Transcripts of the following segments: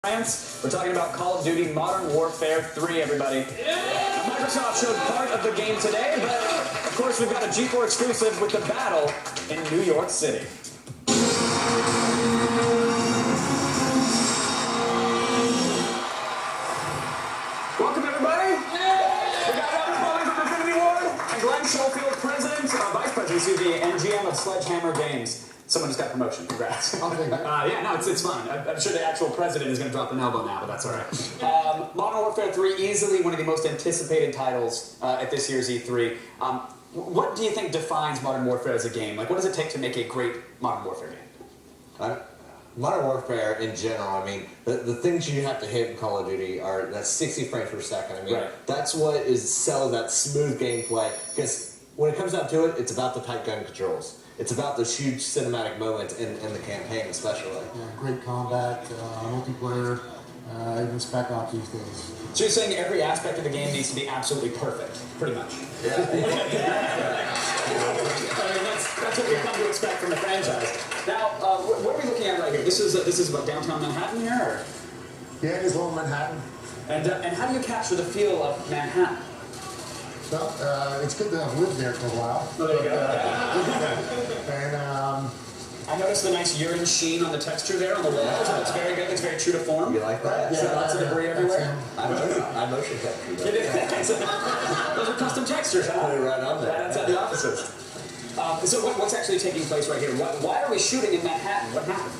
We're talking about Call of Duty Modern Warfare 3, everybody. Yeah! Microsoft showed part of the game today, but of course we've got a G4 exclusive with the battle in New York City. Welcome, everybody. We got Robert Bowling from Infinity Ward and Glenn Schofield, Vice President, and GM of Sledgehammer Games. Someone just got promotion. Congrats. I'll take it. Yeah, no, it's fine. I'm sure the actual president is going to drop an elbow now, but that's all right. Modern Warfare 3, easily one of the most anticipated titles at this year's E3. What do you think defines Modern Warfare as a game? Like, what does it take to make a great Modern Warfare game? Modern Warfare in general, I mean, the things you have to hit in Call of Duty are that 60 frames per second. I mean, That's what sells that smooth gameplay. Because when it comes down to it, it's about the tight gun controls. It's about those huge cinematic moments in the campaign, especially. Yeah, great combat, multiplayer, even Spec Ops these days. So you're saying every aspect of the game needs to be absolutely perfect, pretty much? Yeah. I mean, that's what we've come to expect from the franchise. Now, what are we looking at right here? This is what, downtown Manhattan here? Or? Yeah, it is Little Manhattan. And how do you capture the feel of Manhattan? Well, it's good to have lived there for a while. Oh, there you go. And I noticed the nice urine sheen on the texture there on the walls. It's very good. It's very true to form. You like that? Yeah, lots of debris everywhere. I motion captured that. Those are custom textures. Put it right on there. Right outside the offices. So what's actually taking place right here? Why are we shooting in Manhattan? What happened?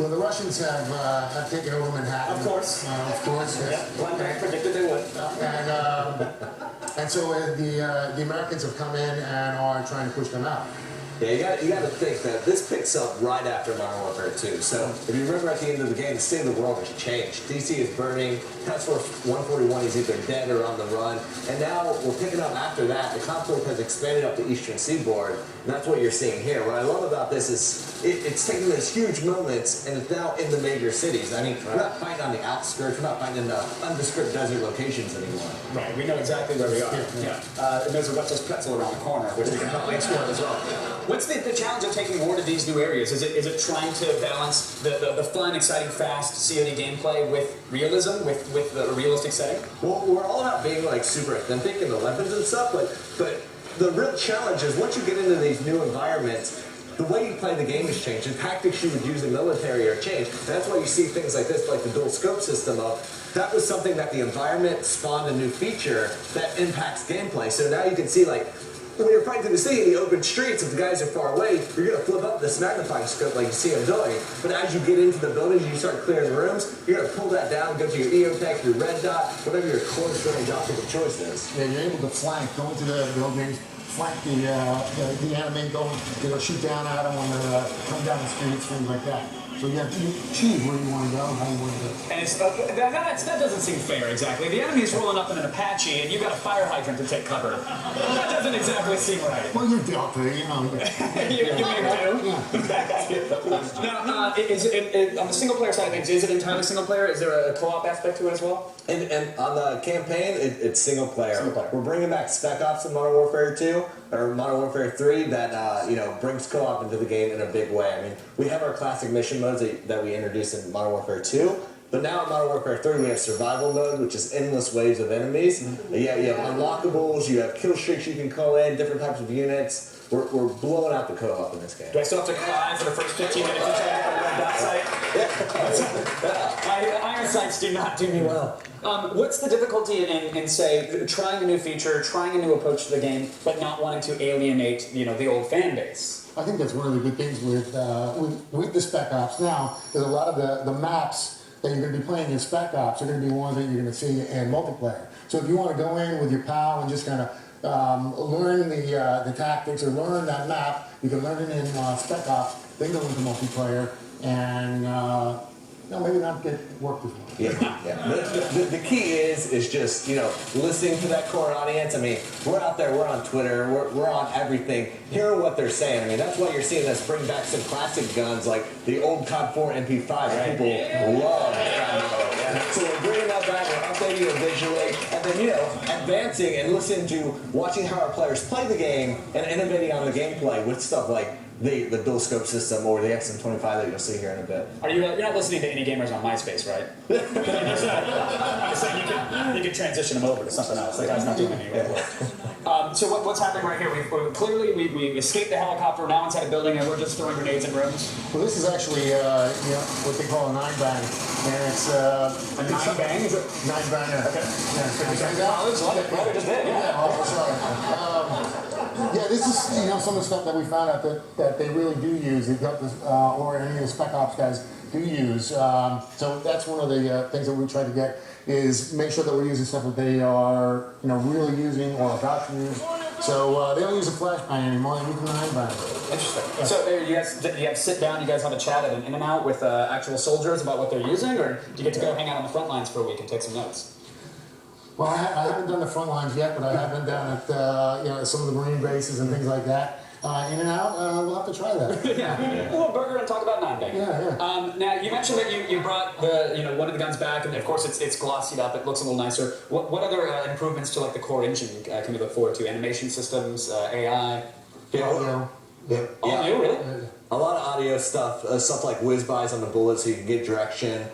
well, the Russians have taken over Manhattan. Of course. Of course. Yes. Glenn Beck predicted they would. And so the Americans have come in and are trying to push them out. Yeah, you got to think that this picks up right after Modern Warfare 2. So if you remember at the end of the game, the state of the world has changed. DC is burning. Task Force 141 is either dead or on the run. And now we're picking up after that. The conflict has expanded up the Eastern Seaboard. And that's what you're seeing here. What I love about this is it's taking those huge moments and it's now in the major cities. I mean, we're not fighting on the outskirts. We're not fighting in the undescript desert locations anymore. Right, we know exactly where we are. Yeah. And there's a Wetzel's Pretzel around the corner, which we can probably explore as well. What's the challenge of taking war to these new areas? Is it trying to balance the fun, exciting, fast COD gameplay with realism, with a realistic setting? Well, we're all about being like super authentic in the weapons and stuff, but the real challenge is once you get into these new environments, the way you play the game has changed. The tactics you would use in the military are changed. And that's why you see things like this, like the dual scope system that was something that the environment spawned a new feature that impacts gameplay. So now you can see, like, when you're fighting through the city in the open streets, if the guys are far away, you're going to flip up this magnifying scope like you see them doing. But as you get into the buildings, you start clearing the rooms, you're going to pull that down, go to your EOTech, your red dot, whatever your close range optical choice is. Yeah, you're able to flank, go into the buildings, flank the enemy, go shoot down at them when they come down the streets, things like that. So you have to choose where you want to go, how you want to go. And that doesn't seem fair exactly. The enemy's rolling up in an Apache, and you've got a fire hydrant to take cover. That doesn't exactly seem right. Well, you're Delta, you know. you may do. Now, on the single player side of things, is it entirely single player? Is there a co-op aspect to it as well? And on the campaign, it's single player. Single player. We're bringing back Spec Ops in Modern Warfare 2, or Modern Warfare 3, that brings co-op into the game in a big way. I mean, we have our classic mission modes that we introduced in Modern Warfare 2, but now in Modern Warfare 3 we have survival mode, which is endless waves of enemies. You have unlockables, you have kill streaks you can call in, different types of units. We're blowing out the co-op in this game. Do I still have to cry for the first 15 minutes until I get a red dot sight? Iron sights do not do me well. What's the difficulty in say, trying a new feature, trying a new approach to the game, but not wanting to alienate, the old fan base? I think that's one of the good things with the Spec Ops now, is a lot of the maps that you're going to be playing in Spec Ops are going to be ones that you're going to see in multiplayer. So if you want to go in with your pal and just kind of learn the tactics or learn that map, you can learn it in Spec Ops, then go into multiplayer and maybe not get worked as well. Yeah. The key is just, listening to that core audience. I mean, we're out there, we're on Twitter, we're on everything, hearing what they're saying. I mean, that's why you're seeing us bring back some classic guns like the old COD 4 MP5 that people love. So we're bringing that back, we're updating it visually, and then, advancing and listening to watching how our players play the game and innovating on the gameplay with stuff like the dual scope system or the XM25 that you'll see here in a bit. Are you? You're not listening to any gamers on MySpace, right? I'm saying you could transition them over to something else. That guy's not doing any work. So what's happening right here? We escaped the helicopter. Now inside a building, and we're just throwing grenades in rooms. Well, this is actually what they call a 9-bang, and it's A 9-bang? Is it? 9-banger. Okay. Yeah, so Okay. College, love it. We just did. yeah, oh, sorry. Yeah, this is some of the stuff that we found out that they really do use. They've got this, or any of the Spec Ops guys do use. So that's one of the things that we try to get is make sure that we're using stuff that they are really using or about to use. So they don't use a flashbang anymore. They use a 9-bang. Interesting. Yeah. So you guys sit down. You guys have a chat at an In-N-Out with actual soldiers about what they're using, or do you get to go hang out on the front lines for a week and take some notes? Well, I haven't done the front lines yet, but I have been down at some of the Marine bases and things like that. In-N-Out, we'll have to try that. Yeah, a little burger and talk about 9-bang. Yeah. Now you mentioned that you brought the one of the guns back, and of course it's glossied up. It looks a little nicer. What other improvements to like the core engine can we look forward to? Animation systems, AI. Audio. All new, really? A lot of audio stuff, stuff like whiz-bys on the bullets so you can get direction,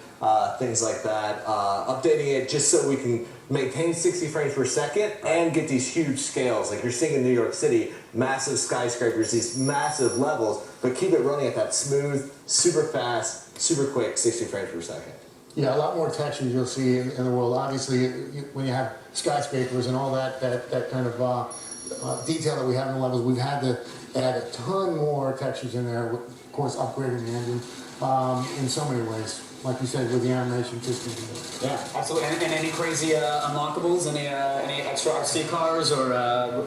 things like that. Updating it just so we can maintain 60 frames per second and get these huge scales. Like you're seeing in New York City, massive skyscrapers, these massive levels, but keep it running at that smooth, super fast, super quick 60 frames per second. Yeah, a lot more textures you'll see in the world. Obviously, when you have skyscrapers and all that kind of detail that we have in the levels, we've had to add a ton more textures in there. Of course, upgrading the engine in so many ways. Like you said, with the animation systems. Yeah, absolutely. And any crazy unlockables? Any extra RC cars or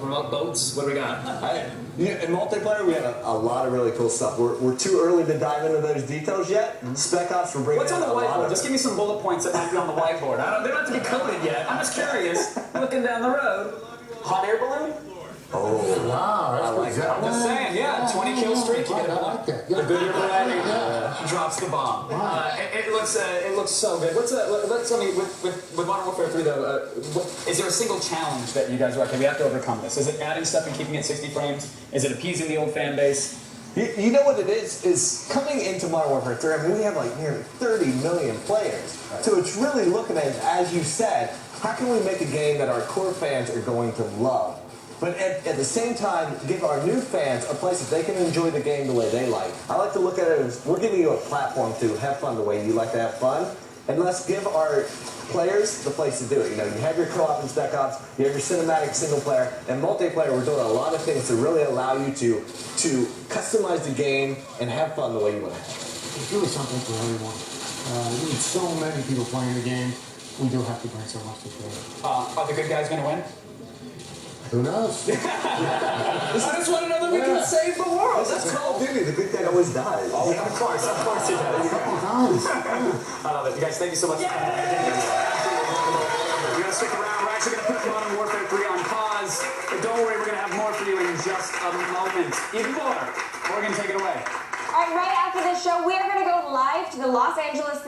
remote boats? What do we got? In multiplayer, we have a lot of really cool stuff. We're too early to dive into those details yet. Spec Ops, we're bringing What's on the in a lot whiteboard? of Just give me some bullet points that might be on the whiteboard. They don't have to be coded yet. I'm just curious. Looking down the road. Hot air balloon? Oh, Wow, that's like good. that. Just saying, yeah, 20 kill streak, you get a I bomb. like that. The Goodyear Beret Yeah. drops the bomb. It looks so good. Let's tell me with Modern Warfare 3 though. Is there a single challenge that you guys are like, okay, we have to overcome this? Is it adding stuff and keeping it 60 frames? Is it appeasing the old fan base? You know what it is coming into Modern Warfare 3, I mean, we have like nearly 30 million players. Right. So it's really looking at, as you said, how can we make a game that our core fans are going to love? But at the same time, give our new fans a place that they can enjoy the game the way they like. I like to look at it as we're giving you a platform to have fun the way you like to have fun. And let's give our players the place to do it. You have your co-op and Spec Ops, you have your cinematic single player, and multiplayer, we're doing a lot of things to really allow you to customize the game and have fun the way you want to have it. It's really something for everyone. We need so many people playing the game. We do have to bring so much to it. Are the good guys going to win? Who knows? I just want to know that we can save the world. That's Call of Duty. The good guy always dies. Oh, yeah, of course he does. I love it. You guys, thank you so much. You're going to stick around. We're actually going to put Modern Warfare 3 on pause. But don't worry, we're going to have more for you in just a moment. Even more. Morgan, take it away. All right, right after this show, we are going to go live to the Los Angeles